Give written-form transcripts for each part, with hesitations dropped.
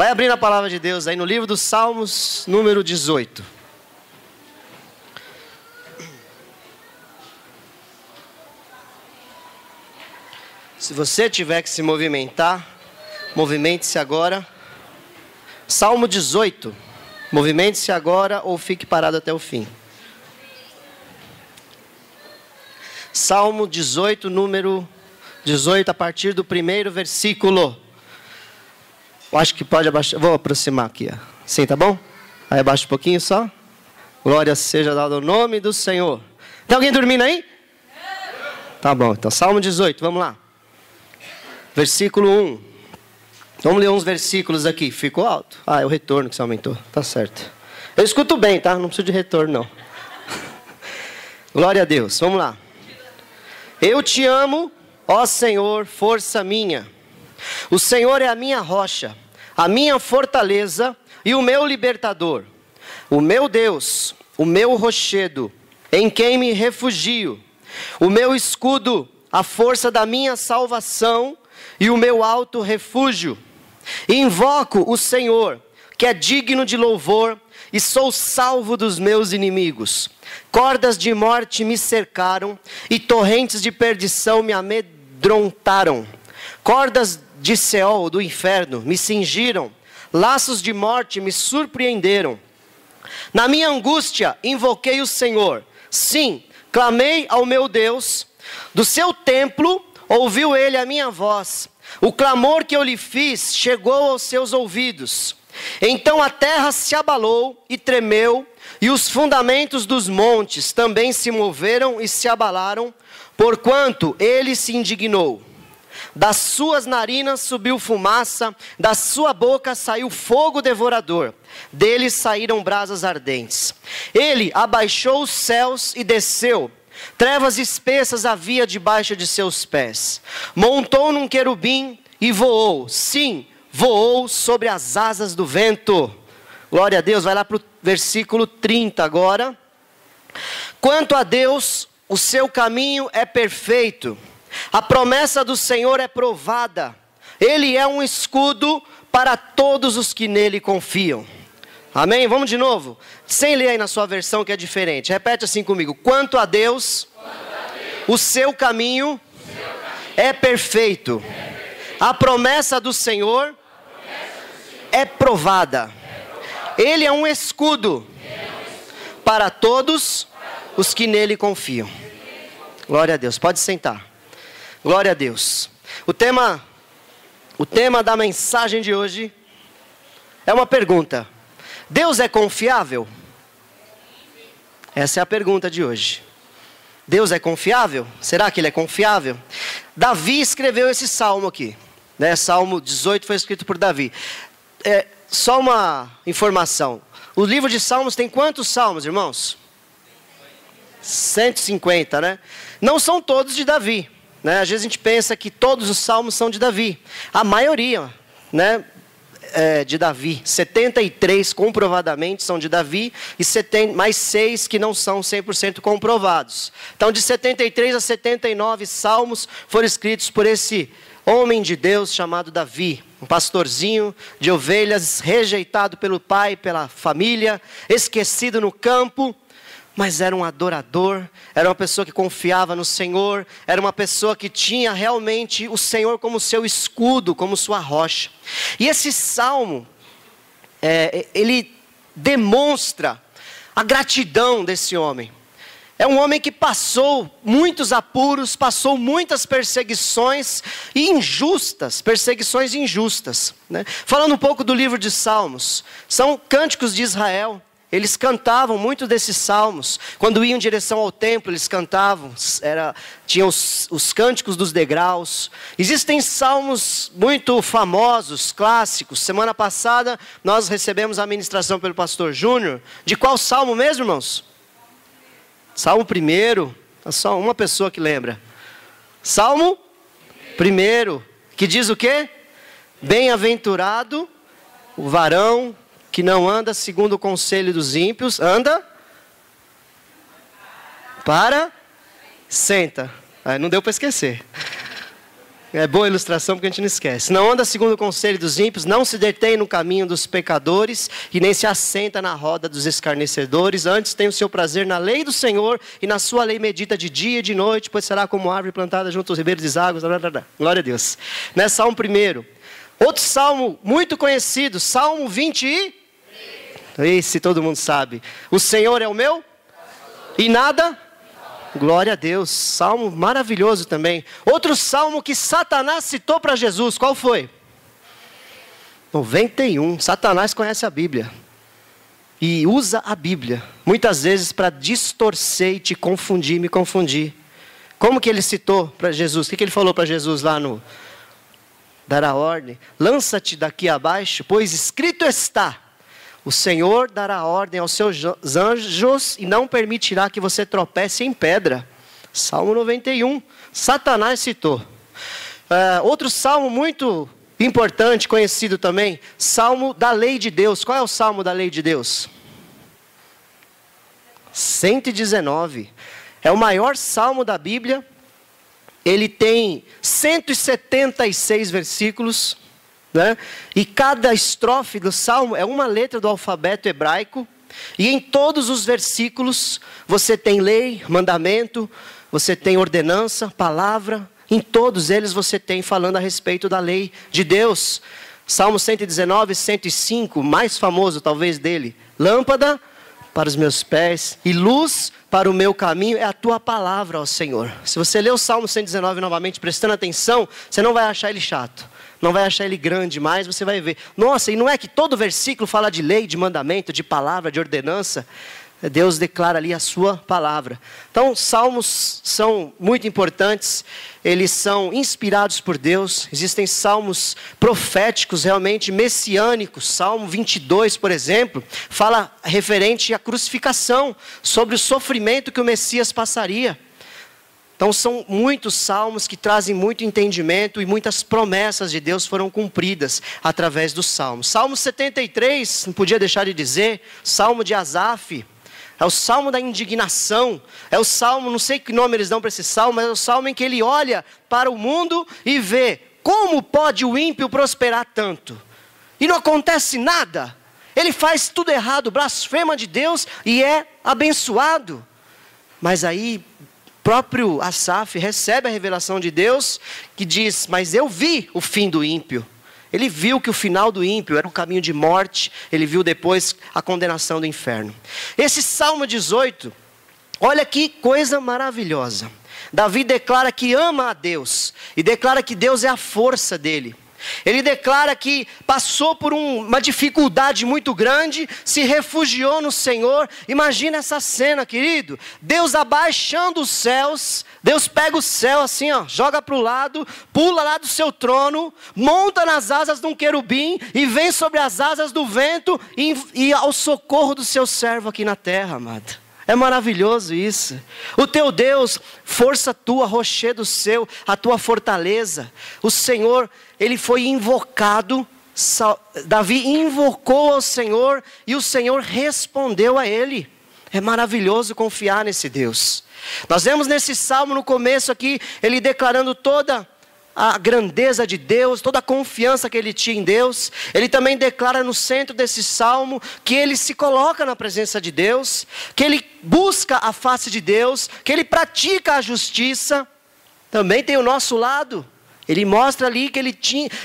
Vai abrindo a palavra de Deus aí no livro dos Salmos, número 18. Se você tiver que se movimentar, movimente-se agora. Salmo 18. Movimente-se agora ou fique parado até o fim. Salmo 18, número 18, a partir do primeiro versículo. Eu acho que pode abaixar. Vou aproximar aqui. Ó. Sim, tá bom? Aí abaixa um pouquinho só. Glória seja dada ao nome do Senhor. Tem alguém dormindo aí? Tá bom, então Salmo 18, vamos lá. Versículo 1. Vamos ler uns versículos aqui. Ficou alto? Ah, é o retorno que você aumentou. Tá certo. Eu escuto bem, tá? Não preciso de retorno, não. Glória a Deus. Vamos lá. Eu te amo, ó Senhor, força minha. O Senhor é a minha rocha, a minha fortaleza e o meu libertador. O meu Deus, o meu rochedo, em quem me refugio. O meu escudo, a força da minha salvação e o meu alto refúgio. Invoco o Senhor, que é digno de louvor, e sou salvo dos meus inimigos. Cordas de morte me cercaram, e torrentes de perdição me amedrontaram. Cordas de Seol, do inferno, me cingiram, laços de morte me surpreenderam. Na minha angústia, invoquei o Senhor. Sim, clamei ao meu Deus. Do seu templo, ouviu ele a minha voz. O clamor que eu lhe fiz chegou aos seus ouvidos. Então a terra se abalou e tremeu, e os fundamentos dos montes também se moveram e se abalaram, porquanto ele se indignou. Das suas narinas subiu fumaça, da sua boca saiu fogo devorador, dele saíram brasas ardentes. Ele abaixou os céus e desceu. Trevas espessas havia debaixo de seus pés. Montou num querubim e voou. Sim, voou sobre as asas do vento. Glória a Deus. Vai lá para o versículo 30 agora. Quanto a Deus, o seu caminho é perfeito. A promessa do Senhor é provada. Ele é um escudo para todos os que nele confiam. Amém? Vamos de novo? Sem ler aí na sua versão que é diferente. Repete assim comigo. Quanto a Deus, o seu caminho é perfeito. A promessa do Senhor é provada. Ele é um escudo para todos os que nele confiam. Glória a Deus. Pode sentar. Glória a Deus. O tema da mensagem de hoje é uma pergunta. Deus é confiável? Essa é a pergunta de hoje. Deus é confiável? Será que ele é confiável? Davi escreveu esse salmo aqui, né? Salmo 18 foi escrito por Davi. Só uma informação. O livro de Salmos tem quantos salmos, irmãos? 150, né? Não são todos de Davi, né? Às vezes a gente pensa que todos os salmos são de Davi. A maioria, né? De Davi, 73 comprovadamente são de Davi e mais 6 que não são 100% comprovados. Então de 73 a 79 salmos foram escritos por esse homem de Deus chamado Davi, um pastorzinho de ovelhas, rejeitado pelo pai, pela família, esquecido no campo, mas era um adorador, era uma pessoa que confiava no Senhor, era uma pessoa que tinha realmente o Senhor como seu escudo, como sua rocha. E esse salmo, ele demonstra a gratidão desse homem. É um homem que passou muitos apuros, passou muitas perseguições injustas, perseguições injustas, né? Falando um pouco do livro de Salmos, são cânticos de Israel. Eles cantavam muito desses salmos. Quando iam em direção ao templo, eles cantavam. Tinham os cânticos dos degraus. Existem salmos muito famosos, clássicos. Semana passada, nós recebemos a ministração pelo pastor Júnior. De qual salmo mesmo, irmãos? Salmo 1. Só uma pessoa que lembra. Salmo 1. Que diz o quê? Bem-aventurado o varão que não anda segundo o conselho dos ímpios, anda, senta. Não deu para esquecer. É boa ilustração porque a gente não esquece. Não anda segundo o conselho dos ímpios, não se detém no caminho dos pecadores e nem se assenta na roda dos escarnecedores. Antes tem o seu prazer na lei do Senhor e na sua lei medita de dia e de noite, pois será como árvore plantada junto aos ribeiros de águas. Glória a Deus. Nesse Salmo 1. Outro salmo muito conhecido, Salmo 20. Esse todo mundo sabe. O Senhor é o meu e nada... Glória a Deus, salmo maravilhoso também. Outro salmo que Satanás citou para Jesus, qual foi? 91, Satanás conhece a Bíblia. E usa a Bíblia, muitas vezes para distorcer e te confundir, me confundir. Como que ele citou para Jesus? O que ele falou para Jesus lá no... Dar a ordem, lança-te daqui abaixo, pois escrito está... O Senhor dará ordem aos seus anjos e não permitirá que você tropece em pedra. Salmo 91. Satanás citou. Outro salmo muito importante, conhecido também. Salmo da lei de Deus. Qual é o salmo da lei de Deus? 119. É o maior salmo da Bíblia. Ele tem 176 versículos. Né? E cada estrofe do salmo é uma letra do alfabeto hebraico. E em todos os versículos você tem lei, mandamento, você tem ordenança, palavra. Em todos eles você tem falando a respeito da lei de Deus. Salmo 119, 105, mais famoso talvez dele. Lâmpada para os meus pés e luz para o meu caminho é a tua palavra, ó Senhor. Se você ler o Salmo 119 novamente prestando atenção, você não vai achar ele chato. Não vai achar ele grande mais, você vai ver. Nossa, e não é que todo versículo fala de lei, de mandamento, de palavra, de ordenança? Deus declara ali a sua palavra. Então, salmos são muito importantes. Eles são inspirados por Deus. Existem salmos proféticos, realmente messiânicos. Salmo 22, por exemplo, fala referente à crucificação, sobre o sofrimento que o Messias passaria. Então são muitos salmos que trazem muito entendimento e muitas promessas de Deus foram cumpridas através dos salmos. Salmo 73, não podia deixar de dizer, Salmo de Asaf, é o salmo da indignação, é o salmo, não sei que nome eles dão para esse salmo, mas é o salmo em que ele olha para o mundo e vê como pode o ímpio prosperar tanto. E não acontece nada, ele faz tudo errado, blasfema de Deus e é abençoado. Mas aí... próprio Asaf recebe a revelação de Deus que diz, mas eu vi o fim do ímpio. Ele viu que o final do ímpio era um caminho de morte, ele viu depois a condenação do inferno. Esse Salmo 18, olha que coisa maravilhosa. Davi declara que ama a Deus e declara que Deus é a força dele. Ele declara que passou por uma dificuldade muito grande, se refugiou no Senhor. Imagina essa cena, querido. Deus abaixando os céus, Deus pega o céu assim, ó, joga para o lado, pula lá do seu trono, monta nas asas de um querubim e vem sobre as asas do vento e ao socorro do seu servo aqui na terra, amado. É maravilhoso isso. O teu Deus, força tua, rochedo seu, a tua fortaleza. O Senhor, ele foi invocado. Davi invocou ao Senhor e o Senhor respondeu a ele. É maravilhoso confiar nesse Deus. Nós vemos nesse salmo no começo aqui, ele declarando toda a grandeza de Deus, toda a confiança que ele tinha em Deus. Ele também declara no centro desse salmo que ele se coloca na presença de Deus, que ele busca a face de Deus, que ele pratica a justiça. Também tem o nosso lado. Ele mostra ali que ele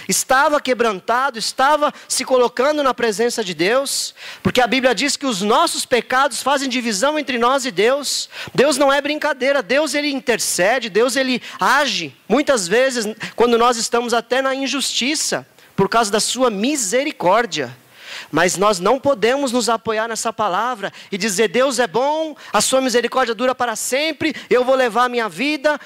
estava quebrantado, estava se colocando na presença de Deus, porque a Bíblia diz que os nossos pecados fazem divisão entre nós e Deus. Deus não é brincadeira, Deus ele intercede, Deus ele age, muitas vezes quando nós estamos até na injustiça, por causa da sua misericórdia. Mas nós não podemos nos apoiar nessa palavra e dizer, Deus é bom, a sua misericórdia dura para sempre, eu vou levar a minha vida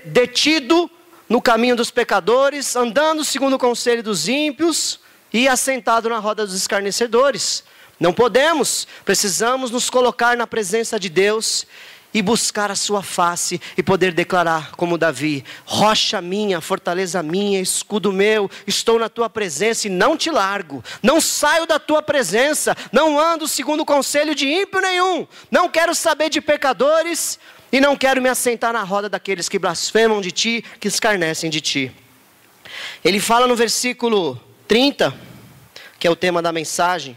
detido no caminho dos pecadores, andando segundo o conselho dos ímpios e assentado na roda dos escarnecedores. Não podemos, precisamos nos colocar na presença de Deus e buscar a sua face e poder declarar como Davi, rocha minha, fortaleza minha, escudo meu, estou na tua presença e não te largo, não saio da tua presença, não ando segundo o conselho de ímpio nenhum, não quero saber de pecadores e não quero me assentar na roda daqueles que blasfemam de ti, que escarnecem de ti. Ele fala no versículo 30, que é o tema da mensagem: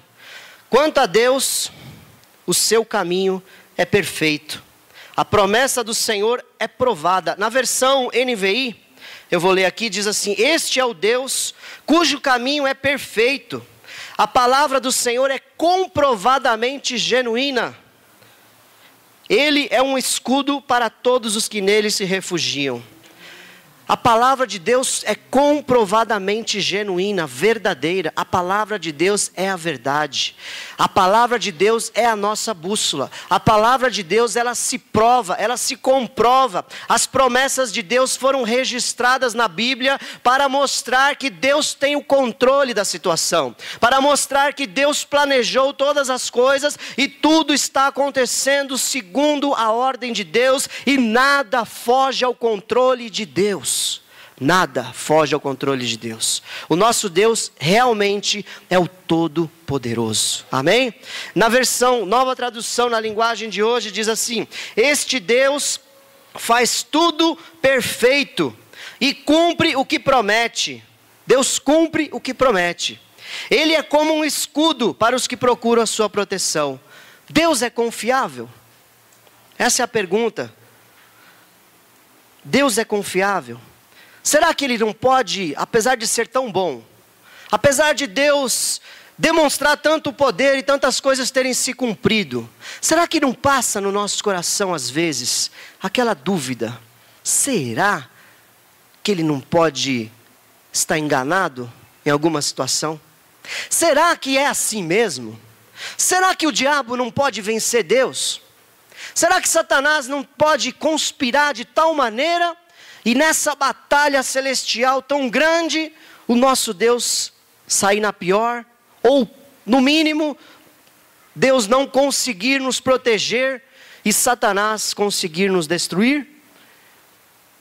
quanto a Deus, o seu caminho é perfeito, a promessa do Senhor é provada. Na versão NVI, eu vou ler aqui, diz assim: este é o Deus cujo caminho é perfeito, a palavra do Senhor é comprovadamente genuína. Ele é um escudo para todos os que nele se refugiam. A palavra de Deus é comprovadamente genuína, verdadeira. A palavra de Deus é a verdade. A palavra de Deus é a nossa bússola. A palavra de Deus, ela se prova, ela se comprova. As promessas de Deus foram registradas na Bíblia para mostrar que Deus tem o controle da situação, para mostrar que Deus planejou todas as coisas e tudo está acontecendo segundo a ordem de Deus e nada foge ao controle de Deus. Nada foge ao controle de Deus. O nosso Deus realmente é o Todo-Poderoso. Amém? Na versão, nova tradução na linguagem de hoje, diz assim: este Deus faz tudo perfeito e cumpre o que promete. Deus cumpre o que promete. Ele é como um escudo para os que procuram a sua proteção. Deus é confiável? Essa é a pergunta. Deus é confiável? Será que Ele não pode, apesar de ser tão bom, apesar de Deus demonstrar tanto poder e tantas coisas terem se cumprido, será que não passa no nosso coração às vezes aquela dúvida: será que Ele não pode estar enganado em alguma situação? Será que é assim mesmo? Será que o diabo não pode vencer Deus? Será que Satanás não pode conspirar de tal maneira e nessa batalha celestial tão grande, o nosso Deus sair na pior? Ou, no mínimo, Deus não conseguir nos proteger e Satanás conseguir nos destruir?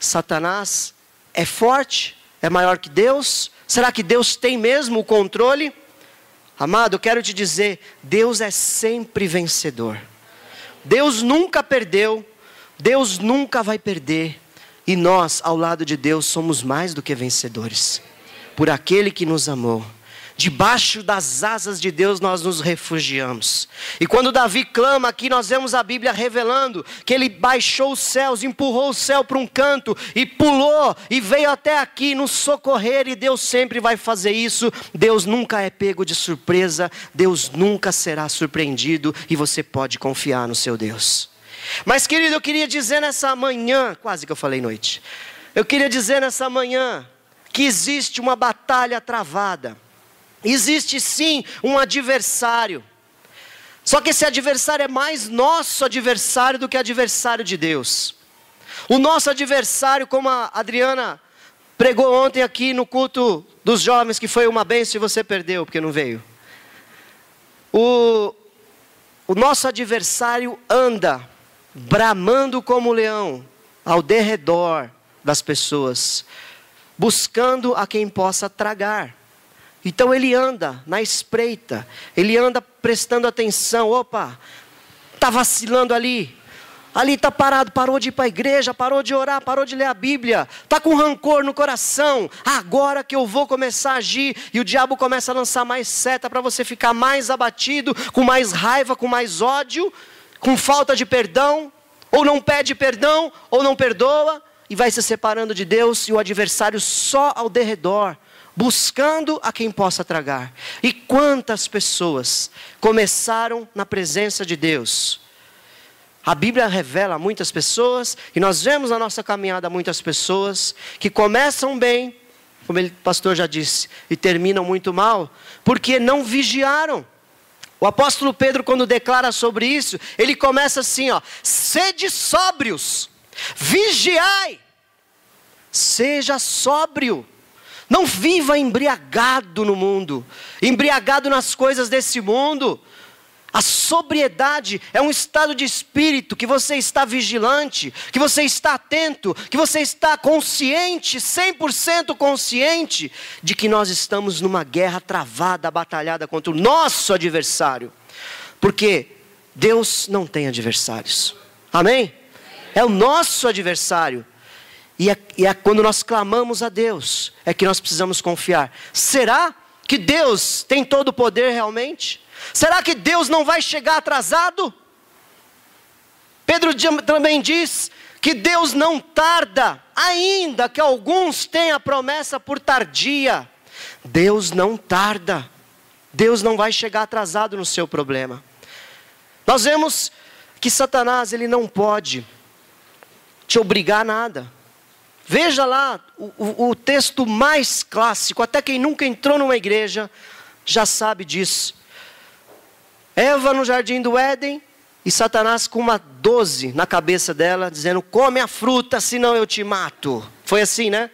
Satanás é forte? É maior que Deus? Será que Deus tem mesmo o controle? Amado, eu quero te dizer, Deus é sempre vencedor. Deus nunca perdeu, Deus nunca vai perder. E nós, ao lado de Deus, somos mais do que vencedores. Por aquele que nos amou. Debaixo das asas de Deus nós nos refugiamos. E quando Davi clama aqui, nós vemos a Bíblia revelando que ele baixou os céus, empurrou o céu para um canto e pulou e veio até aqui nos socorrer. E Deus sempre vai fazer isso. Deus nunca é pego de surpresa. Deus nunca será surpreendido e você pode confiar no seu Deus. Mas querido, eu queria dizer nessa manhã, quase que eu falei noite, eu queria dizer nessa manhã que existe uma batalha travada. Existe sim um adversário. Só que esse adversário é mais nosso adversário do que adversário de Deus. O nosso adversário, como a Adriana pregou ontem aqui no culto dos jovens, que foi uma bênção e você perdeu porque não veio. O nosso adversário anda bramando como leão ao derredor das pessoas, buscando a quem possa tragar. Então ele anda na espreita, ele anda prestando atenção. Opa, está vacilando ali está parado, parou de ir para a igreja, parou de orar, parou de ler a Bíblia, está com rancor no coração, agora que eu vou começar a agir, e o diabo começa a lançar mais seta para você ficar mais abatido, com mais raiva, com mais ódio, com falta de perdão, ou não pede perdão, ou não perdoa, e vai se separando de Deus, e o adversário só ao derredor, buscando a quem possa tragar. E quantas pessoas começaram na presença de Deus? A Bíblia revela muitas pessoas, e nós vemos na nossa caminhada muitas pessoas que começam bem, como o pastor já disse, e terminam muito mal, porque não vigiaram. O apóstolo Pedro, quando declara sobre isso, ele começa assim, sede sóbrios, vigiai, seja sóbrio. Não viva embriagado no mundo, embriagado nas coisas desse mundo. A sobriedade é um estado de espírito que você está vigilante, que você está atento, que você está consciente, 100% consciente de que nós estamos numa guerra travada, batalhada contra o nosso adversário. Porque Deus não tem adversários. Amém? É o nosso adversário. E é quando nós clamamos a Deus, é que nós precisamos confiar. Será que Deus tem todo o poder realmente? Será que Deus não vai chegar atrasado? Pedro também diz que Deus não tarda, ainda que alguns tenham a promessa por tardia. Deus não tarda. Deus não vai chegar atrasado no seu problema. Nós vemos que Satanás, ele não pode te obrigar a nada. Veja lá o texto mais clássico, até quem nunca entrou numa igreja já sabe disso. Eva no jardim do Éden, e Satanás com uma 12 na cabeça dela, dizendo: come a fruta, senão eu te mato. Foi assim, né?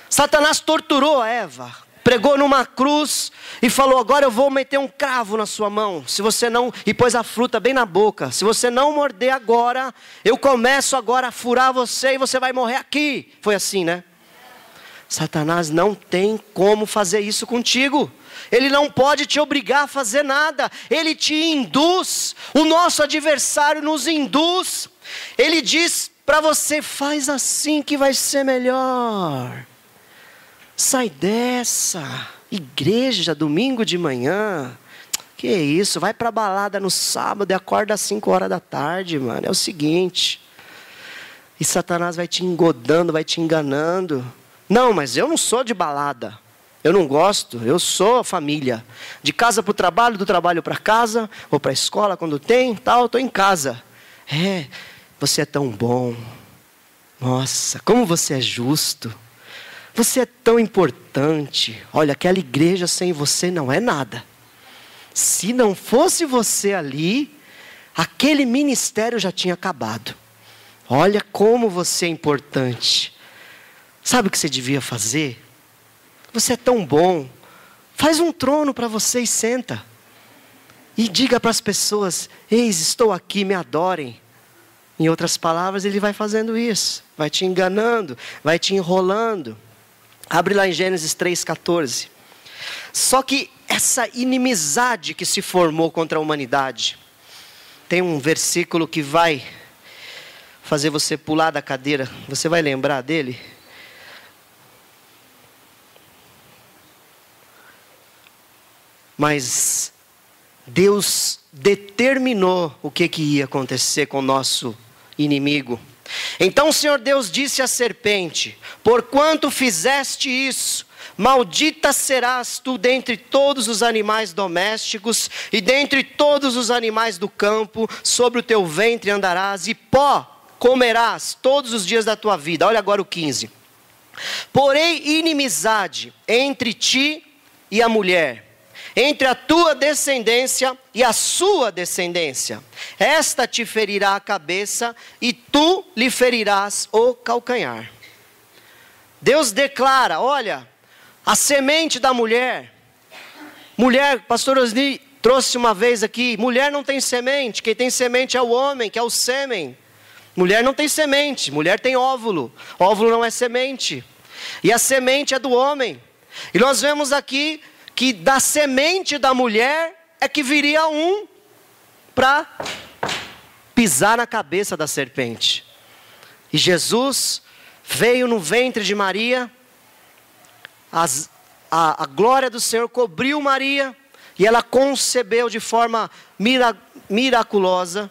Satanás torturou a Eva, pregou numa cruz e falou: agora eu vou meter um cravo na sua mão, se você não, e pôs a fruta bem na boca, se você não morder agora, eu começo agora a furar você e você vai morrer aqui. Foi assim, né? Satanás não tem como fazer isso contigo. Ele não pode te obrigar a fazer nada. Ele te induz. O nosso adversário nos induz. Ele diz para você: faz assim que vai ser melhor. Sai dessa. Igreja, domingo de manhã. Que isso, vai para balada no sábado e acorda às 5 horas da tarde, mano. É o seguinte. E Satanás vai te engodando, vai te enganando. Não, mas eu não sou de balada. Eu não gosto, eu sou família. De casa para o trabalho, do trabalho para casa, ou para a escola quando tem, tal, estou em casa. Você é tão bom. Nossa, como você é justo. Você é tão importante. Olha, aquela igreja sem você não é nada. Se não fosse você ali, aquele ministério já tinha acabado. Olha como você é importante. Sabe o que você devia fazer? Você é tão bom. Faz um trono para você e senta. E diga para as pessoas: eis, estou aqui, me adorem. Em outras palavras, ele vai fazendo isso. Vai te enganando, vai te enrolando. Abre lá em Gênesis 3,14. Só que essa inimizade que se formou contra a humanidade. Tem um versículo que vai fazer você pular da cadeira. Você vai lembrar dele? Mas Deus determinou o que ia acontecer com o nosso inimigo. Então o Senhor Deus disse à serpente: porquanto fizeste isso, maldita serás tu dentre todos os animais domésticos e dentre todos os animais do campo, sobre o teu ventre andarás e pó comerás todos os dias da tua vida. Olha agora o 15. Porém inimizade entre ti e a mulher, entre a tua descendência e a sua descendência. Esta te ferirá a cabeça e tu lhe ferirás o calcanhar. Deus declara: olha, a semente da mulher. Mulher, pastor Osni trouxe uma vez aqui, mulher não tem semente. Quem tem semente é o homem, que é o sêmen. Mulher não tem semente, mulher tem óvulo. Óvulo não é semente. E a semente é do homem. E nós vemos aqui que da semente da mulher é que viria um para pisar na cabeça da serpente. E Jesus veio no ventre de Maria, a glória do Senhor cobriu Maria, e ela concebeu de forma miraculosa,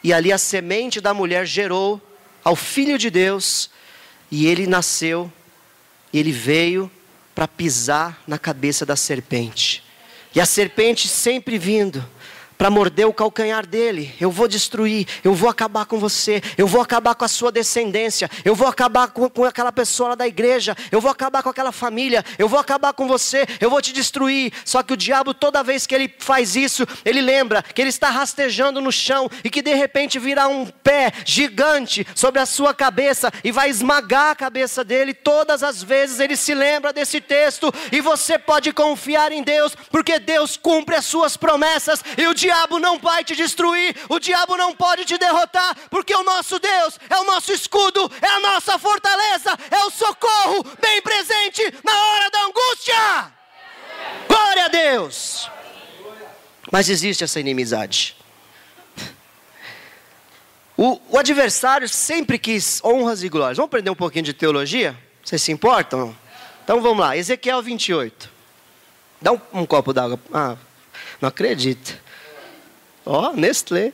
e ali a semente da mulher gerou ao Filho de Deus, e ele nasceu, e ele veio para pisar na cabeça da serpente. E a serpente sempre vindo para morder o calcanhar dele. Eu vou destruir, eu vou acabar com você, eu vou acabar com a sua descendência, eu vou acabar com aquela pessoa lá da igreja, eu vou acabar com aquela família, eu vou acabar com você, eu vou te destruir. Só que o diabo, toda vez que ele faz isso, ele lembra que ele está rastejando no chão e que de repente virá um pé gigante sobre a sua cabeça e vai esmagar a cabeça dele. Todas as vezes ele se lembra desse texto, e você pode confiar em Deus, porque Deus cumpre as suas promessas, e o diabo não vai te destruir, o diabo não pode te derrotar, porque o nosso Deus é o nosso escudo, é a nossa fortaleza, é o socorro bem presente na hora da angústia. Glória a Deus. Mas existe essa inimizade. O adversário sempre quis honras e glórias. Vamos aprender um pouquinho de teologia? Vocês se importam? Então vamos lá, Ezequiel 28. Dá um copo d'água. Ah, não acredito. Ó, Nestlé.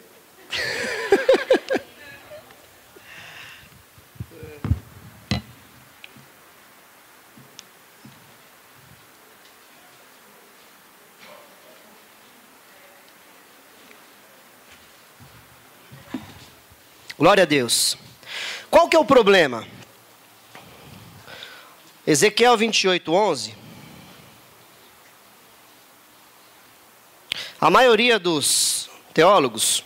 Glória a Deus. Qual que é o problema? Ezequiel 28, 11. A maioria dos teólogos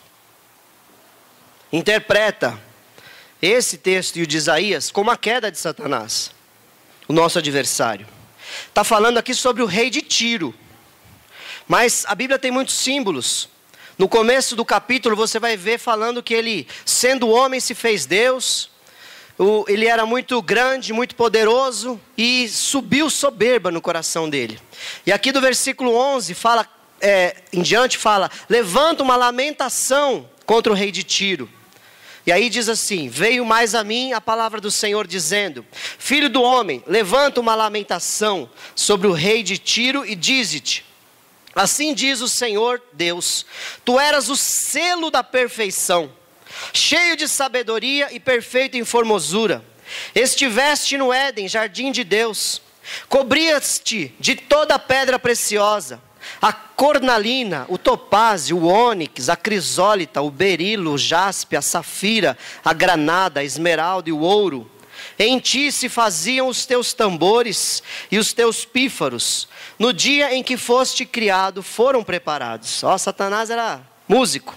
interpreta esse texto e o de Isaías como a queda de Satanás, o nosso adversário. Está falando aqui sobre o rei de Tiro. Mas a Bíblia tem muitos símbolos. No começo do capítulo você vai ver falando que ele, sendo homem, se fez Deus. Ele era muito grande, muito poderoso e subiu soberba no coração dele. E aqui do versículo 11 fala, em diante fala, levanta uma lamentação contra o rei de Tiro. E aí diz assim, veio mais a mim a palavra do Senhor dizendo, filho do homem, levanta uma lamentação sobre o rei de Tiro e dize-te, assim diz o Senhor Deus, tu eras o selo da perfeição, cheio de sabedoria e perfeito em formosura. Estiveste no Éden, jardim de Deus, cobrias-te de toda pedra preciosa, a cornalina, o topázio, o ônix, a crisólita, o berilo, o jaspe, a safira, a granada, a esmeralda e o ouro. Em ti se faziam os teus tambores e os teus pífaros. No dia em que foste criado, foram preparados. Ó, Satanás era músico.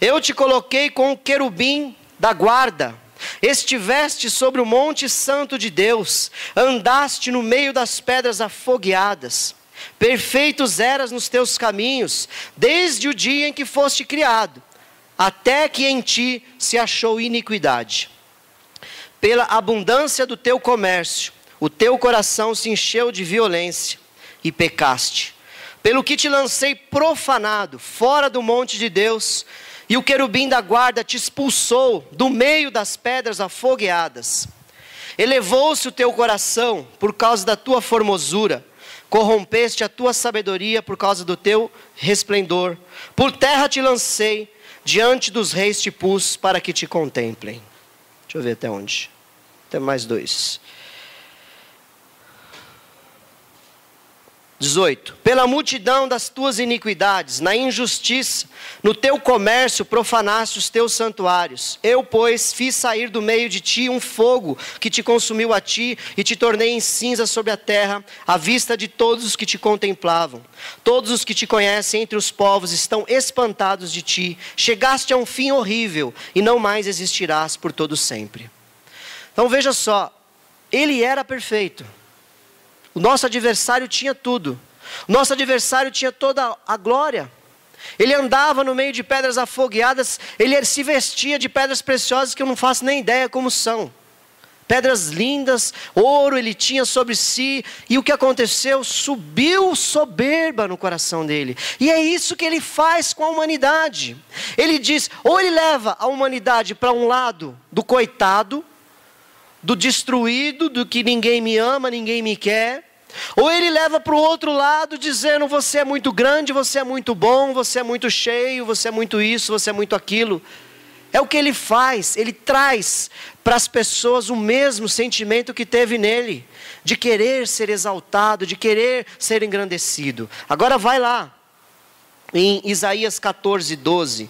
Eu te coloquei com o querubim da guarda. Estiveste sobre o monte santo de Deus. Andaste no meio das pedras afogueadas. Perfeitos eras nos teus caminhos, desde o dia em que foste criado, até que em ti se achou iniquidade. Pela abundância do teu comércio, o teu coração se encheu de violência e pecaste. Pelo que te lancei profanado, fora do monte de Deus, e o querubim da guarda te expulsou do meio das pedras afogueadas. Elevou-se o teu coração por causa da tua formosura, corrompeste a tua sabedoria por causa do teu resplendor. Por terra te lancei, diante dos reis te pus para que te contemplem. Deixa eu ver até onde. Tem mais 2. 18. Pela multidão das tuas iniquidades, na injustiça, no teu comércio profanaste os teus santuários. Eu, pois, fiz sair do meio de ti um fogo que te consumiu a ti e te tornei em cinza sobre a terra, à vista de todos os que te contemplavam. Todos os que te conhecem entre os povos estão espantados de ti. Chegaste a um fim horrível e não mais existirás por todo sempre. Então veja só, ele era perfeito. O nosso adversário tinha tudo. O nosso adversário tinha toda a glória. Ele andava no meio de pedras afogueadas. Ele se vestia de pedras preciosas que eu não faço nem ideia como são. Pedras lindas, ouro ele tinha sobre si. E o que aconteceu? Subiu soberba no coração dele. E é isso que ele faz com a humanidade. Ele diz, ou ele leva a humanidade para um lado do coitado, do destruído, do que ninguém me ama, ninguém me quer. Ou ele leva para o outro lado dizendo, você é muito grande, você é muito bom, você é muito cheio, você é muito isso, você é muito aquilo. É o que ele faz, ele traz para as pessoas o mesmo sentimento que teve nele, de querer ser exaltado, de querer ser engrandecido. Agora vai lá, em Isaías 14, 12,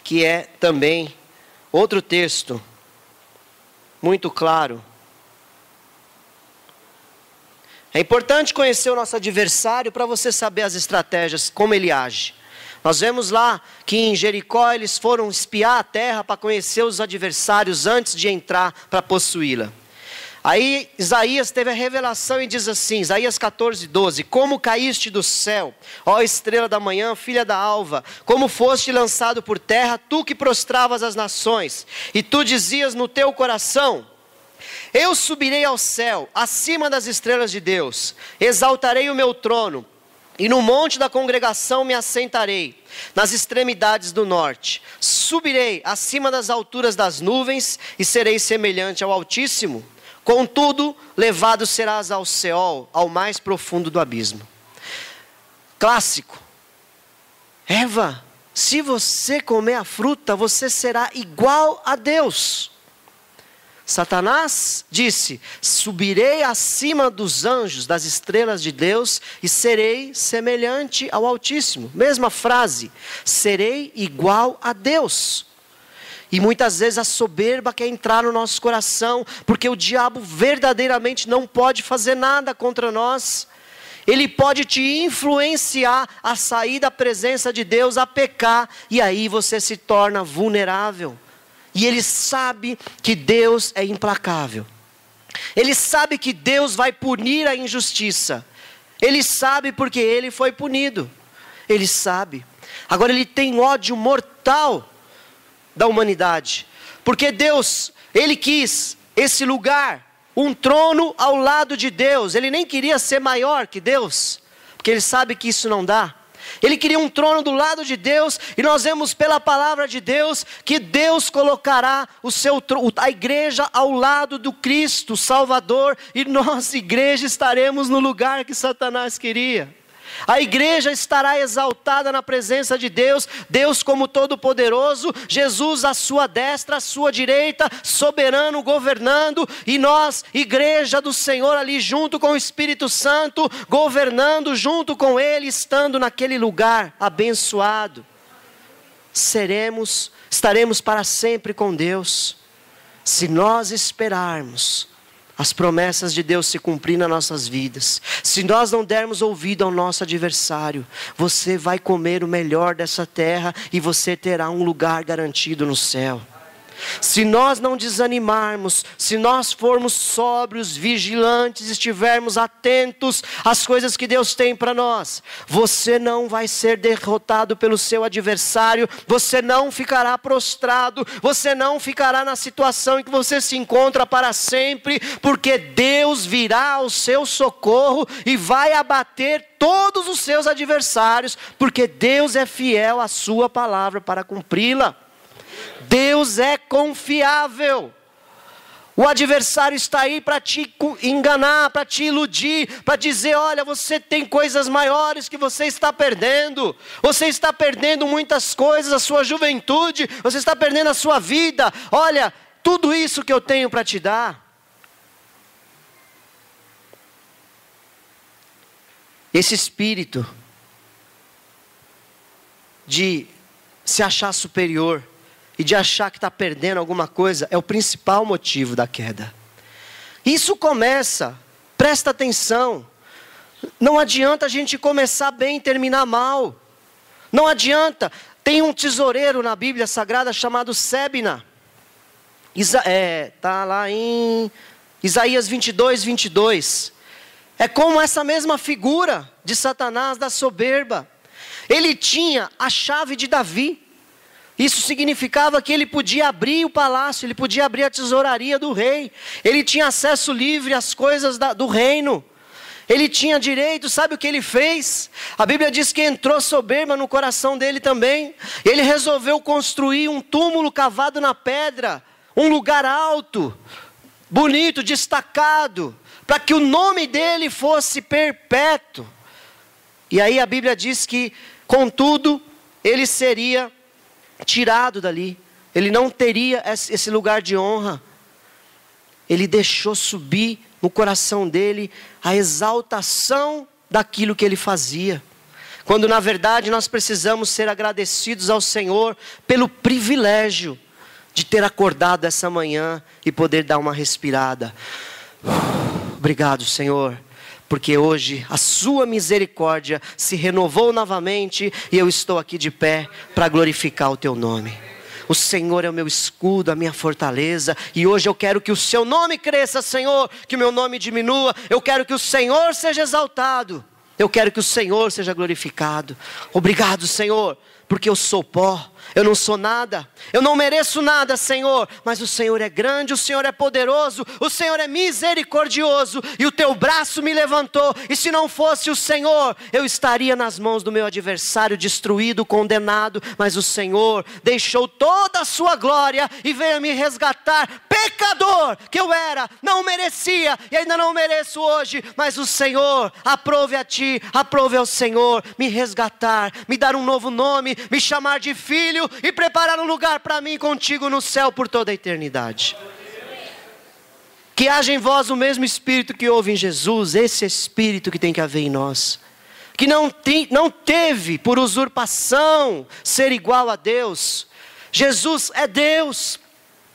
que é também outro texto muito claro. É importante conhecer o nosso adversário para você saber as estratégias, como ele age. Nós vemos lá que em Jericó eles foram espiar a terra para conhecer os adversários antes de entrar para possuí-la. Aí Isaías teve a revelação e diz assim, Isaías 14, 12. Como caíste do céu, ó estrela da manhã, filha da alva, como foste lançado por terra, tu que prostravas as nações. E tu dizias no teu coração, eu subirei ao céu, acima das estrelas de Deus, exaltarei o meu trono E no monte da congregação me assentarei, nas extremidades do norte. Subirei acima das alturas das nuvens e serei semelhante ao Altíssimo. Contudo, levado serás ao Seol, ao mais profundo do abismo. Clássico. Eva, se você comer a fruta, você será igual a Deus. Satanás disse: subirei acima dos anjos, das estrelas de Deus, e serei semelhante ao Altíssimo. Mesma frase, serei igual a Deus. E muitas vezes a soberba quer entrar no nosso coração, porque o diabo verdadeiramente não pode fazer nada contra nós. Ele pode te influenciar a sair da presença de Deus, a pecar, e aí você se torna vulnerável. E ele sabe que Deus é implacável. Ele sabe que Deus vai punir a injustiça. Ele sabe porque ele foi punido. Ele sabe. Agora ele tem ódio mortal da humanidade. Porque Deus, ele quis esse lugar, um trono ao lado de Deus. Ele nem queria ser maior que Deus, porque ele sabe que isso não dá. Ele queria um trono do lado de Deus, e nós vemos pela palavra de Deus, que Deus colocará a igreja ao lado do Cristo Salvador, e nós, igreja, estaremos no lugar que Satanás queria. A igreja estará exaltada na presença de Deus, Deus como todo-poderoso, Jesus à sua destra, à sua direita, soberano, governando, e nós, igreja do Senhor, ali junto com o Espírito Santo, governando junto com Ele, estando naquele lugar abençoado. Estaremos para sempre com Deus, se nós esperarmos as promessas de Deus se cumprir nas nossas vidas. Se nós não dermos ouvido ao nosso adversário, você vai comer o melhor dessa terra e você terá um lugar garantido no céu. Se nós não desanimarmos, se nós formos sóbrios, vigilantes, estivermos atentos às coisas que Deus tem para nós, você não vai ser derrotado pelo seu adversário, você não ficará prostrado, você não ficará na situação em que você se encontra para sempre, porque Deus virá ao seu socorro e vai abater todos os seus adversários, porque Deus é fiel à sua palavra para cumpri-la. Deus é confiável. O adversário está aí para te enganar, para te iludir, para dizer: olha, você tem coisas maiores que você está perdendo. Você está perdendo muitas coisas, a sua juventude, você está perdendo a sua vida. Olha, tudo isso que eu tenho para te dar. Esse espírito de se achar superior e de achar que está perdendo alguma coisa é o principal motivo da queda. Isso começa, presta atenção, não adianta a gente começar bem e terminar mal. Não adianta. Tem um tesoureiro na Bíblia Sagrada chamado Sebna. Está lá em Isaías 22:22. É como essa mesma figura de Satanás, da soberba. Ele tinha a chave de Davi. Isso significava que ele podia abrir o palácio, ele podia abrir a tesouraria do rei. Ele tinha acesso livre às coisas do reino. Ele tinha direito, sabe o que ele fez? A Bíblia diz que entrou soberba no coração dele também. Ele resolveu construir um túmulo cavado na pedra, um lugar alto, bonito, destacado, para que o nome dele fosse perpétuo. E aí a Bíblia diz que, contudo, ele seria tirado dali. Ele não teria esse lugar de honra. Ele deixou subir no coração dele a exaltação daquilo que ele fazia. Quando na verdade nós precisamos ser agradecidos ao Senhor pelo privilégio de ter acordado essa manhã e poder dar uma respirada. Obrigado, Senhor, porque hoje a sua misericórdia se renovou novamente e eu estou aqui de pé para glorificar o teu nome. O Senhor é o meu escudo, a minha fortaleza, e hoje eu quero que o seu nome cresça, Senhor, que o meu nome diminua. Eu quero que o Senhor seja exaltado, eu quero que o Senhor seja glorificado. Obrigado, Senhor, porque eu sou pó. Eu não sou nada, eu não mereço nada, Senhor, mas o Senhor é grande, o Senhor é poderoso, o Senhor é misericordioso, e o teu braço me levantou, e se não fosse o Senhor, eu estaria nas mãos do meu adversário, destruído, condenado, mas o Senhor deixou toda a sua glória, e veio me resgatar, pecador que eu era, não merecia, e ainda não mereço hoje, mas o Senhor, aprove a ti, aprove ao Senhor, me resgatar, me dar um novo nome, me chamar de filho, e preparar um lugar para mim contigo no céu por toda a eternidade. Que haja em vós o mesmo Espírito que houve em Jesus, esse Espírito que tem que haver em nós, que não teve por usurpação ser igual a Deus. Jesus é Deus,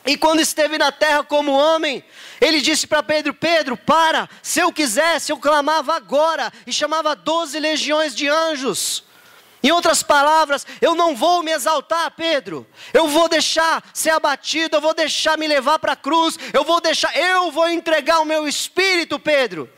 e quando esteve na terra como homem, ele disse para Pedro: Pedro, para, se eu quisesse eu clamava agora, e chamava 12 legiões de anjos. Em outras palavras, eu não vou me exaltar, Pedro, eu vou deixar ser abatido, eu vou deixar me levar para a cruz, eu vou entregar o meu espírito, Pedro,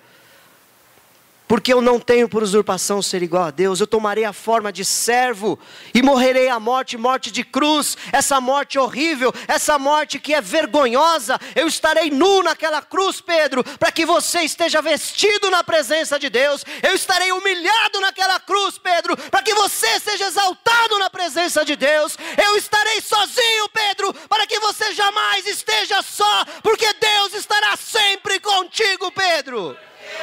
porque eu não tenho por usurpação ser igual a Deus. Eu tomarei a forma de servo e morrerei a morte de cruz, essa morte horrível, essa morte que é vergonhosa. Eu estarei nu naquela cruz, Pedro, para que você esteja vestido na presença de Deus. Eu estarei humilhado naquela cruz, Pedro, para que você seja exaltado na presença de Deus. Eu estarei sozinho, Pedro, para que você jamais esteja só, porque Deus estará sempre contigo, Pedro.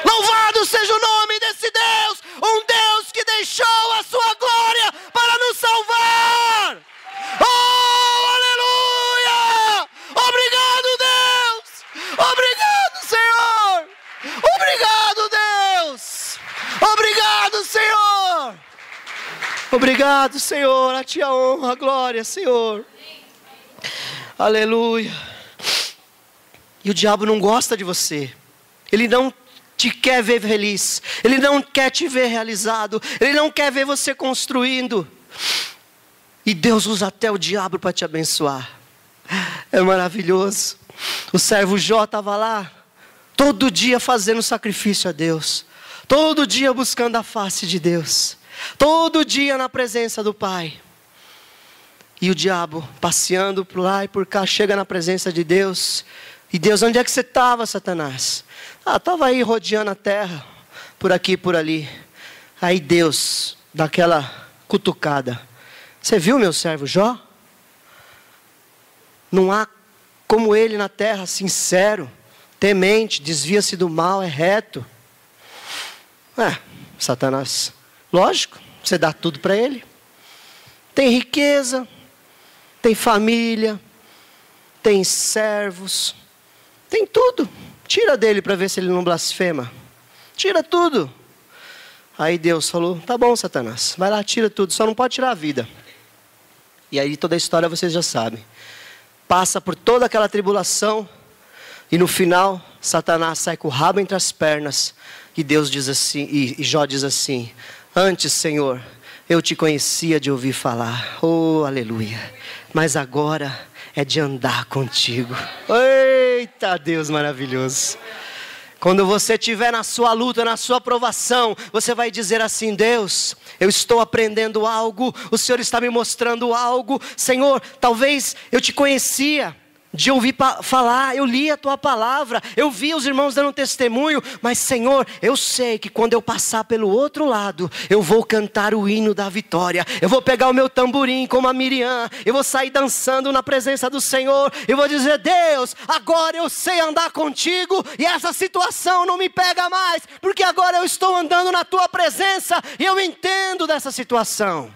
Louvado seja o nome desse Deus, um Deus que deixou a sua glória para nos salvar. Oh, aleluia! Obrigado, Deus! Obrigado, Senhor! Obrigado, Deus! Obrigado, Senhor! Obrigado, Senhor, a ti a honra, a glória, Senhor. Aleluia. E o diabo não gosta de você, ele não te quer ver feliz, ele não quer te ver realizado, ele não quer ver você construindo. E Deus usa até o diabo para te abençoar. É maravilhoso. O servo Jó estava lá, todo dia fazendo sacrifício a Deus, todo dia buscando a face de Deus, todo dia na presença do Pai. E o diabo passeando por lá e por cá, chega na presença de Deus. E Deus: onde é que você estava, Satanás? Estava aí rodeando a terra, por aqui e por ali. Aí Deus dá aquela cutucada: você viu meu servo Jó? Não há como ele na terra, sincero, temente, desvia-se do mal, é reto. Satanás, lógico, você dá tudo para ele. Tem riqueza, tem família, tem servos, tem tudo. Tira dele para ver se ele não blasfema. Tira tudo. Aí Deus falou: tá bom, Satanás, vai lá, tira tudo, só não pode tirar a vida. E aí toda a história vocês já sabem. Passa por toda aquela tribulação, e no final Satanás sai com o rabo entre as pernas. E Deus diz assim, e Jó diz assim: antes, Senhor, eu te conhecia de ouvir falar. Oh, aleluia. Mas agora é de andar contigo. Eita, Deus maravilhoso. Quando você estiver na sua luta, na sua provação, você vai dizer assim: Deus, eu estou aprendendo algo, o Senhor está me mostrando algo. Senhor, talvez eu te conhecia de ouvir falar, eu li a tua palavra, eu vi os irmãos dando testemunho, mas Senhor, eu sei que quando eu passar pelo outro lado, eu vou cantar o hino da vitória, eu vou pegar o meu tamborim como a Miriam, eu vou sair dançando na presença do Senhor, eu vou dizer: Deus, agora eu sei andar contigo, e essa situação não me pega mais, porque agora eu estou andando na tua presença, e eu entendo dessa situação.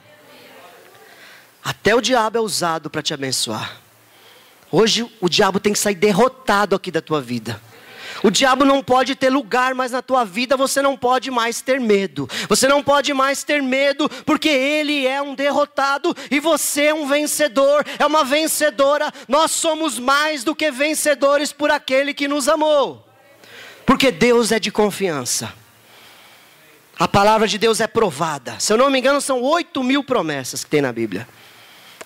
Até o diabo é usado para te abençoar. Hoje o diabo tem que sair derrotado aqui da tua vida. O diabo não pode ter lugar mais na tua vida, você não pode mais ter medo. Você não pode mais ter medo, porque ele é um derrotado e você é um vencedor, é uma vencedora. Nós somos mais do que vencedores por aquele que nos amou. Porque Deus é de confiança. A palavra de Deus é provada. Se eu não me engano, são 8.000 promessas que tem na Bíblia.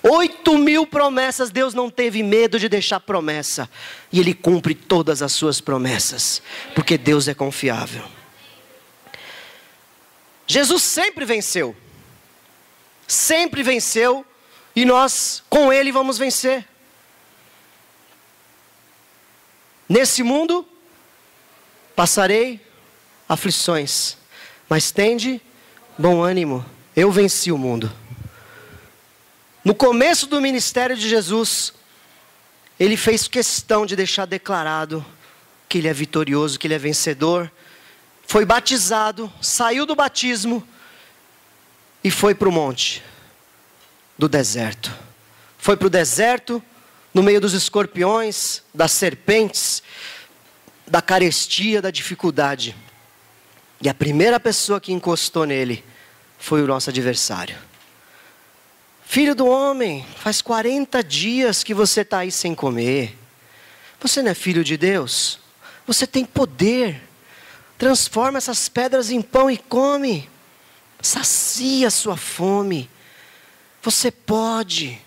8.000 promessas, Deus não teve medo de deixar promessa. E Ele cumpre todas as suas promessas, porque Deus é confiável. Jesus sempre venceu. sempre venceu e nós com Ele vamos vencer. Nesse mundo passarei aflições, mas tende bom ânimo, eu venci o mundo. No começo do ministério de Jesus, Ele fez questão de deixar declarado que Ele é vitorioso, que Ele é vencedor. Foi batizado, saiu do batismo e foi para o monte do deserto. Foi para o deserto, no meio dos escorpiões, das serpentes, da carestia, da dificuldade. E a primeira pessoa que encostou nele foi o nosso adversário. Filho do homem, faz 40 dias que você está aí sem comer. Você não é filho de Deus? Você tem poder. Transforma essas pedras em pão e come. Sacia a sua fome. Você pode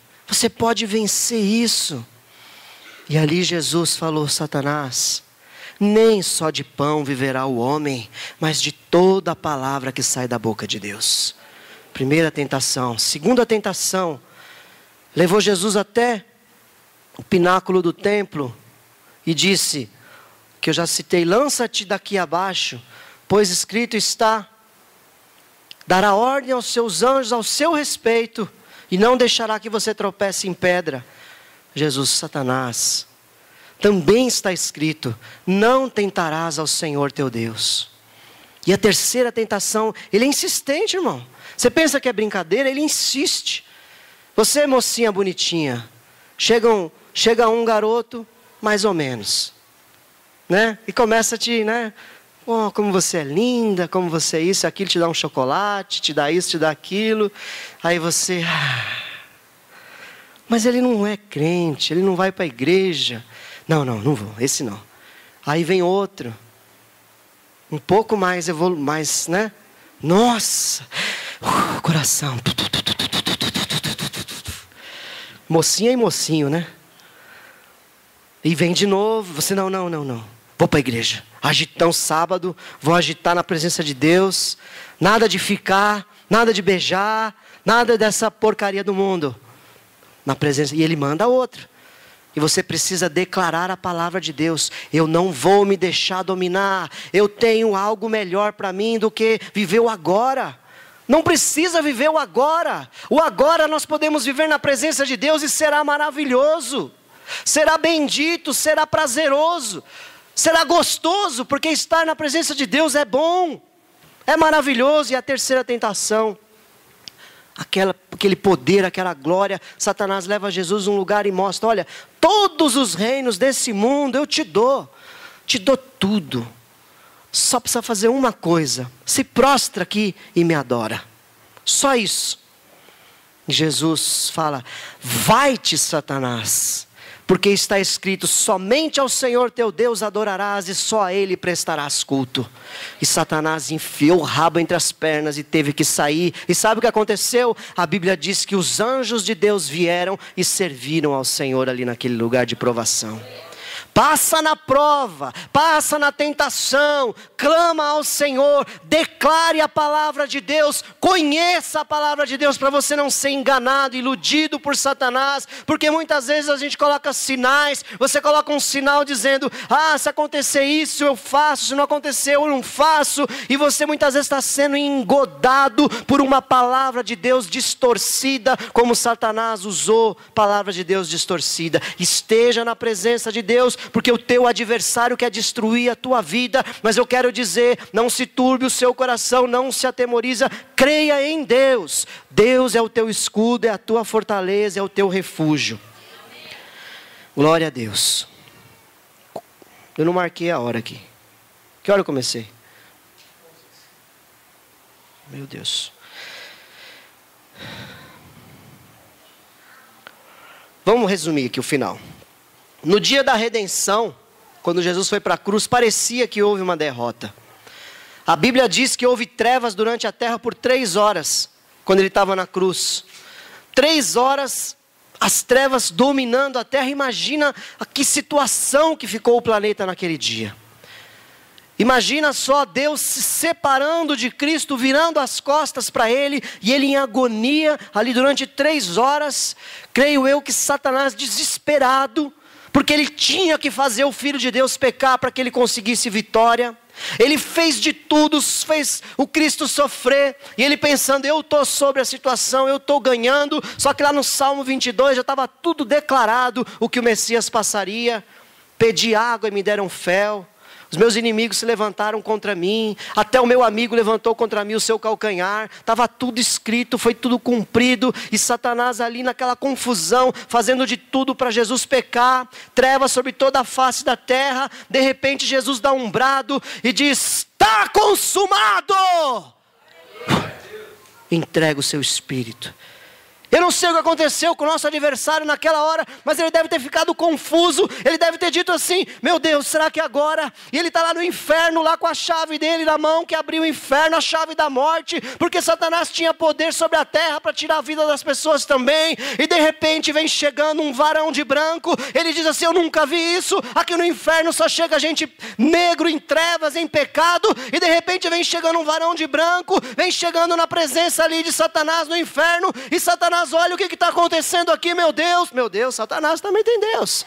vencer isso. E ali Jesus falou: Satanás, nem só de pão viverá o homem, mas de toda a palavra que sai da boca de Deus. Primeira tentação. Segunda tentação, levou Jesus até o pináculo do templo e disse, que eu já citei: lança-te daqui abaixo, pois escrito está, dará ordem aos seus anjos ao seu respeito, e não deixará que você tropece em pedra. Jesus: Satanás, também está escrito, não tentarás ao Senhor teu Deus. E a terceira tentação, ele é insistente, irmão. Você pensa que é brincadeira? Ele insiste. Você, mocinha bonitinha, chega um garoto, mais ou menos, né? E começa a te, né? Oh, como você é linda, como você é isso, aquilo, te dá um chocolate, te dá isso, te dá aquilo. Aí você... mas ele não é crente, ele não vai para a igreja. Não vou, esse não. Aí vem outro, um pouco mais mais, né? Nossa, coração. Mocinha e mocinho, né? E vem de novo, você não. Vou para a igreja. Agitão sábado, vou agitar na presença de Deus. Nada de ficar, nada de beijar, nada dessa porcaria do mundo. Na presença, e ele manda outro. E você precisa declarar a palavra de Deus. Eu não vou me deixar dominar. Eu tenho algo melhor para mim do que viver o agora. Não precisa viver o agora. O agora nós podemos viver na presença de Deus e será maravilhoso. Será bendito, será prazeroso. Será gostoso, porque estar na presença de Deus é bom. É maravilhoso. E a terceira tentação, aquele poder, aquela glória, Satanás leva Jesus a um lugar e mostra: olha, todos os reinos desse mundo eu te dou tudo. Só precisa fazer uma coisa: se prostra aqui e me adora. Só isso. Jesus fala: vai-te, Satanás, porque está escrito, somente ao Senhor teu Deus adorarás e só a Ele prestarás culto. E Satanás enfiou o rabo entre as pernas e teve que sair. E sabe o que aconteceu? A Bíblia diz que os anjos de Deus vieram e serviram ao Senhor ali naquele lugar de provação. Passa na prova, passa na tentação, clama ao Senhor, declare a palavra de Deus, conheça a palavra de Deus para você não ser enganado, iludido por Satanás, porque muitas vezes a gente coloca sinais, você coloca um sinal dizendo, se acontecer isso eu faço, se não acontecer eu não faço, e você muitas vezes está sendo engodado por uma palavra de Deus distorcida, como Satanás usou palavra de Deus distorcida. Esteja na presença de Deus, porque o teu adversário quer destruir a tua vida, mas eu quero dizer, não se turbe o seu coração, não se atemoriza, creia em Deus. Deus é o teu escudo, é a tua fortaleza, é o teu refúgio. Glória a Deus. Eu não marquei a hora aqui. Que hora eu comecei? Meu Deus. Vamos resumir aqui o final. No dia da redenção, quando Jesus foi para a cruz, parecia que houve uma derrota. A Bíblia diz que houve trevas durante a terra por 3 horas, quando ele estava na cruz. 3 horas, as trevas dominando a terra. Imagina a que situação que ficou o planeta naquele dia. Imagina só Deus se separando de Cristo, virando as costas para Ele, e Ele em agonia, ali durante 3 horas. Creio eu que Satanás desesperado, porque ele tinha que fazer o Filho de Deus pecar para que ele conseguisse vitória. Ele fez de tudo, fez o Cristo sofrer, e ele pensando, eu estou sobre a situação, eu estou ganhando. Só que lá no Salmo 22 já estava tudo declarado, o que o Messias passaria. Pedi água e me deram fel. Os meus inimigos se levantaram contra mim, até o meu amigo levantou contra mim o seu calcanhar. Estava tudo escrito, foi tudo cumprido. E Satanás ali naquela confusão, fazendo de tudo para Jesus pecar. Trevas sobre toda a face da terra. De repente Jesus dá um brado e diz, está consumado! Entrega o seu espírito. Eu não sei o que aconteceu com o nosso adversário naquela hora, mas ele deve ter ficado confuso. Ele deve ter dito assim, meu Deus, será que agora? E ele está lá no inferno, lá com a chave dele na mão, que abriu o inferno, a chave da morte. Porque Satanás tinha poder sobre a terra para tirar a vida das pessoas também. E de repente vem chegando um varão de branco. Ele diz assim, eu nunca vi isso. Aqui no inferno só chega gente negro em trevas, em pecado. E de repente vem chegando um varão de branco. Vem chegando na presença ali de Satanás no inferno. E Satanás, olha o que está acontecendo aqui, meu Deus, Satanás também tem Deus.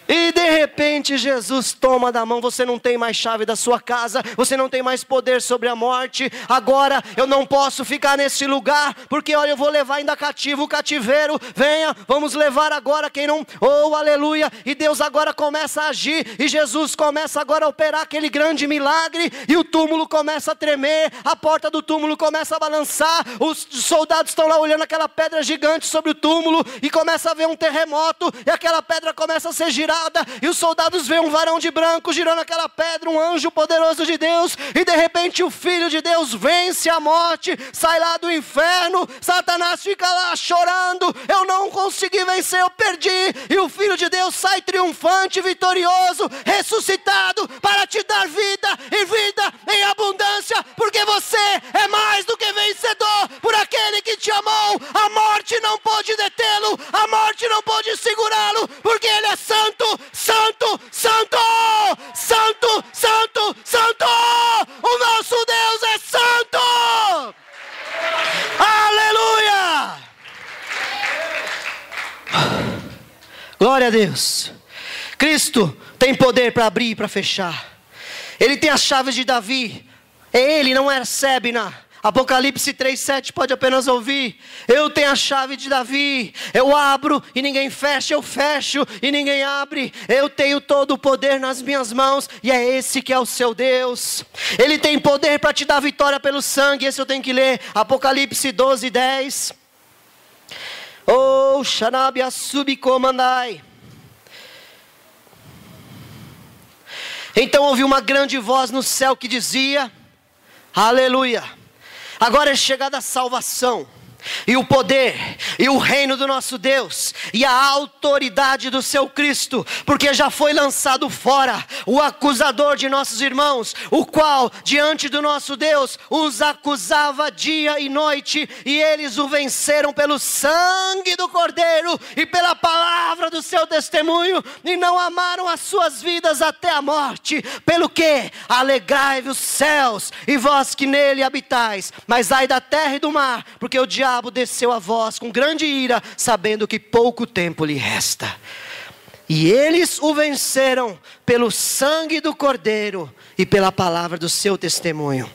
E de repente Jesus toma da mão, você não tem mais chave da sua casa, você não tem mais poder sobre a morte. Agora eu não posso ficar nesse lugar, porque olha, eu vou levar ainda cativo o cativeiro. Venha, vamos levar agora quem não, oh aleluia. E Deus agora começa a agir, e Jesus começa agora a operar aquele grande milagre. E o túmulo começa a tremer, a porta do túmulo começa a balançar. Os soldados estão lá olhando aquela pedra gigante sobre o túmulo, e começa a ver um terremoto, e aquela pedra começa a ser girada, e os soldados veem um varão de branco girando aquela pedra, um anjo poderoso de Deus. E de repente o Filho de Deus vence a morte, sai lá do inferno. Satanás fica lá chorando, eu não consegui vencer, eu perdi. E o Filho de Deus sai triunfante, vitorioso, ressuscitado, para te dar vida e vida em abundância, porque você é mais do que vencedor por aquele que te amou. A morte não pode detê-lo, a morte não pode segurá-lo, porque Ele é santo, santo, santo, santo, santo, santo. O nosso Deus é santo. Aleluia. Glória a Deus. Cristo tem poder para abrir e para fechar. Ele tem as chaves de Davi. É Ele, não era Sebna. Apocalipse 3:7, pode apenas ouvir. Eu tenho a chave de Davi. Eu abro e ninguém fecha, eu fecho e ninguém abre. Eu tenho todo o poder nas minhas mãos, e é esse que é o seu Deus. Ele tem poder para te dar vitória pelo sangue. Esse eu tenho que ler, Apocalipse 12:10. Oh, Shanabia subcomandai. Então ouvi uma grande voz no céu que dizia, aleluia. Agora é chegada a salvação, e o poder, e o reino do nosso Deus, e a autoridade do seu Cristo, porque já foi lançado fora o acusador de nossos irmãos, o qual diante do nosso Deus os acusava dia e noite, e eles o venceram pelo sangue do Cordeiro e pela palavra do seu testemunho, e não amaram as suas vidas até a morte. Pelo que? Alegrai-vos céus e vós que nele habitais, mas ai da terra e do mar, porque o diabo desceu a vós com grande ira, sabendo que pouco tempo lhe resta. E eles o venceram pelo sangue do Cordeiro e pela palavra do seu testemunho.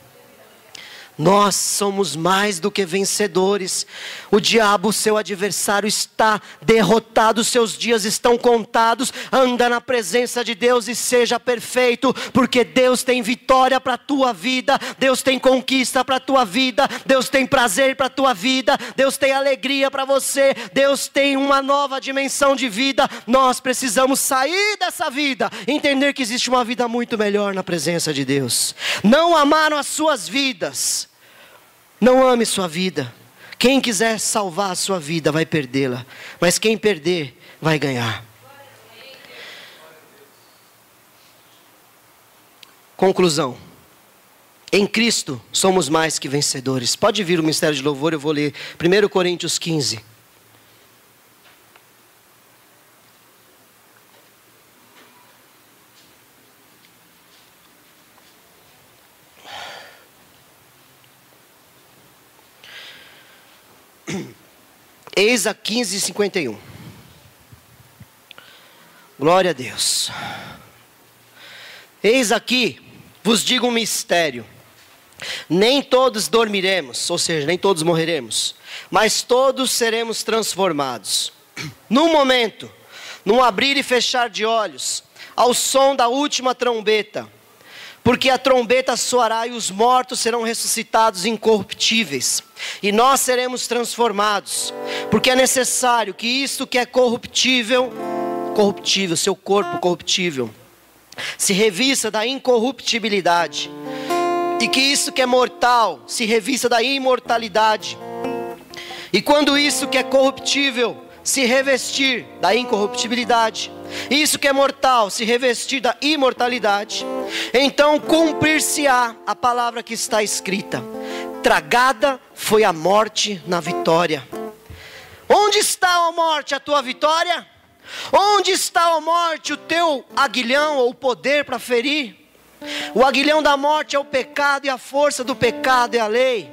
Nós somos mais do que vencedores. O diabo, seu adversário, está derrotado, seus dias estão contados. Anda na presença de Deus e seja perfeito, porque Deus tem vitória para a tua vida, Deus tem conquista para a tua vida, Deus tem prazer para a tua vida, Deus tem alegria para você, Deus tem uma nova dimensão de vida. Nós precisamos sair dessa vida, entender que existe uma vida muito melhor na presença de Deus. Não amaram as suas vidas. Não ame sua vida. Quem quiser salvar a sua vida vai perdê-la, mas quem perder vai ganhar. Conclusão. Em Cristo somos mais que vencedores. Pode vir o ministério de louvor, eu vou ler 1 Coríntios 15. Êxodo 15:51. Glória a Deus. Eis aqui, vos digo um mistério. Nem todos dormiremos, ou seja, nem todos morreremos, mas todos seremos transformados. Num momento, num abrir e fechar de olhos, ao som da última trombeta. Porque a trombeta soará e os mortos serão ressuscitados incorruptíveis. E nós seremos transformados. Porque é necessário que isto que é corruptível, seu corpo corruptível, se revista da incorruptibilidade. E que isso que é mortal se revista da imortalidade. E quando isso que é corruptível se revestir da incorruptibilidade, e isso que é mortal se revestir da imortalidade, então cumprir-se-á a palavra que está escrita: tragada foi a morte na vitória. Onde está, ó morte, a tua vitória? Onde está, ó morte, o teu aguilhão ou o poder para ferir? O aguilhão da morte é o pecado, e a força do pecado é a lei.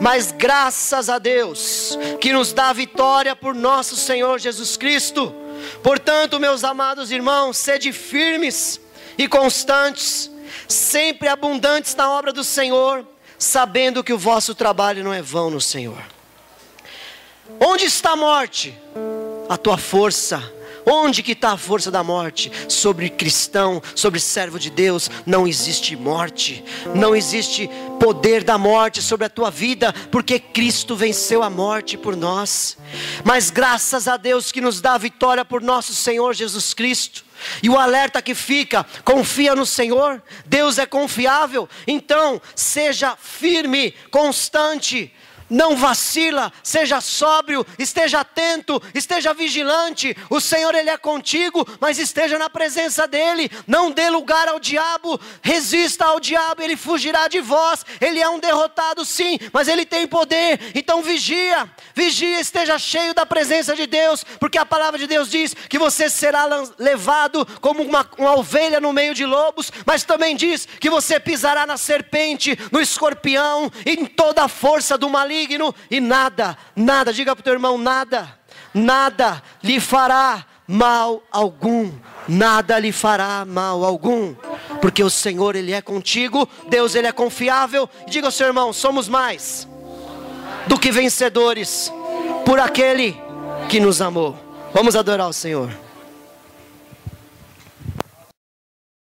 Mas graças a Deus que nos dá a vitória por nosso Senhor Jesus Cristo. Portanto, meus amados irmãos, sede firmes e constantes, sempre abundantes na obra do Senhor, sabendo que o vosso trabalho não é vão no Senhor. Onde está a morte? A tua força. Onde que está a força da morte? Sobre cristão, sobre servo de Deus, não existe morte. Não existe poder da morte sobre a tua vida, porque Cristo venceu a morte por nós. Mas graças a Deus que nos dá a vitória por nosso Senhor Jesus Cristo. E o alerta que fica: confia no Senhor, Deus é confiável. Então seja firme, constante, não vacila, seja sóbrio, esteja atento, esteja vigilante. O Senhor, Ele é contigo, mas esteja na presença dEle. Não dê lugar ao diabo, resista ao diabo, ele fugirá de vós. Ele é um derrotado sim, mas ele tem poder. Então vigia, esteja cheio da presença de Deus, porque a palavra de Deus diz que você será levado como uma ovelha no meio de lobos, mas também diz que você pisará na serpente, no escorpião, em toda a força do maligno. E nada, diga para o teu irmão: nada lhe fará mal algum. Nada lhe fará mal algum, porque o Senhor, Ele é contigo. Deus, Ele é confiável. Diga ao seu irmão: somos mais do que vencedores por aquele que nos amou. Vamos adorar o Senhor.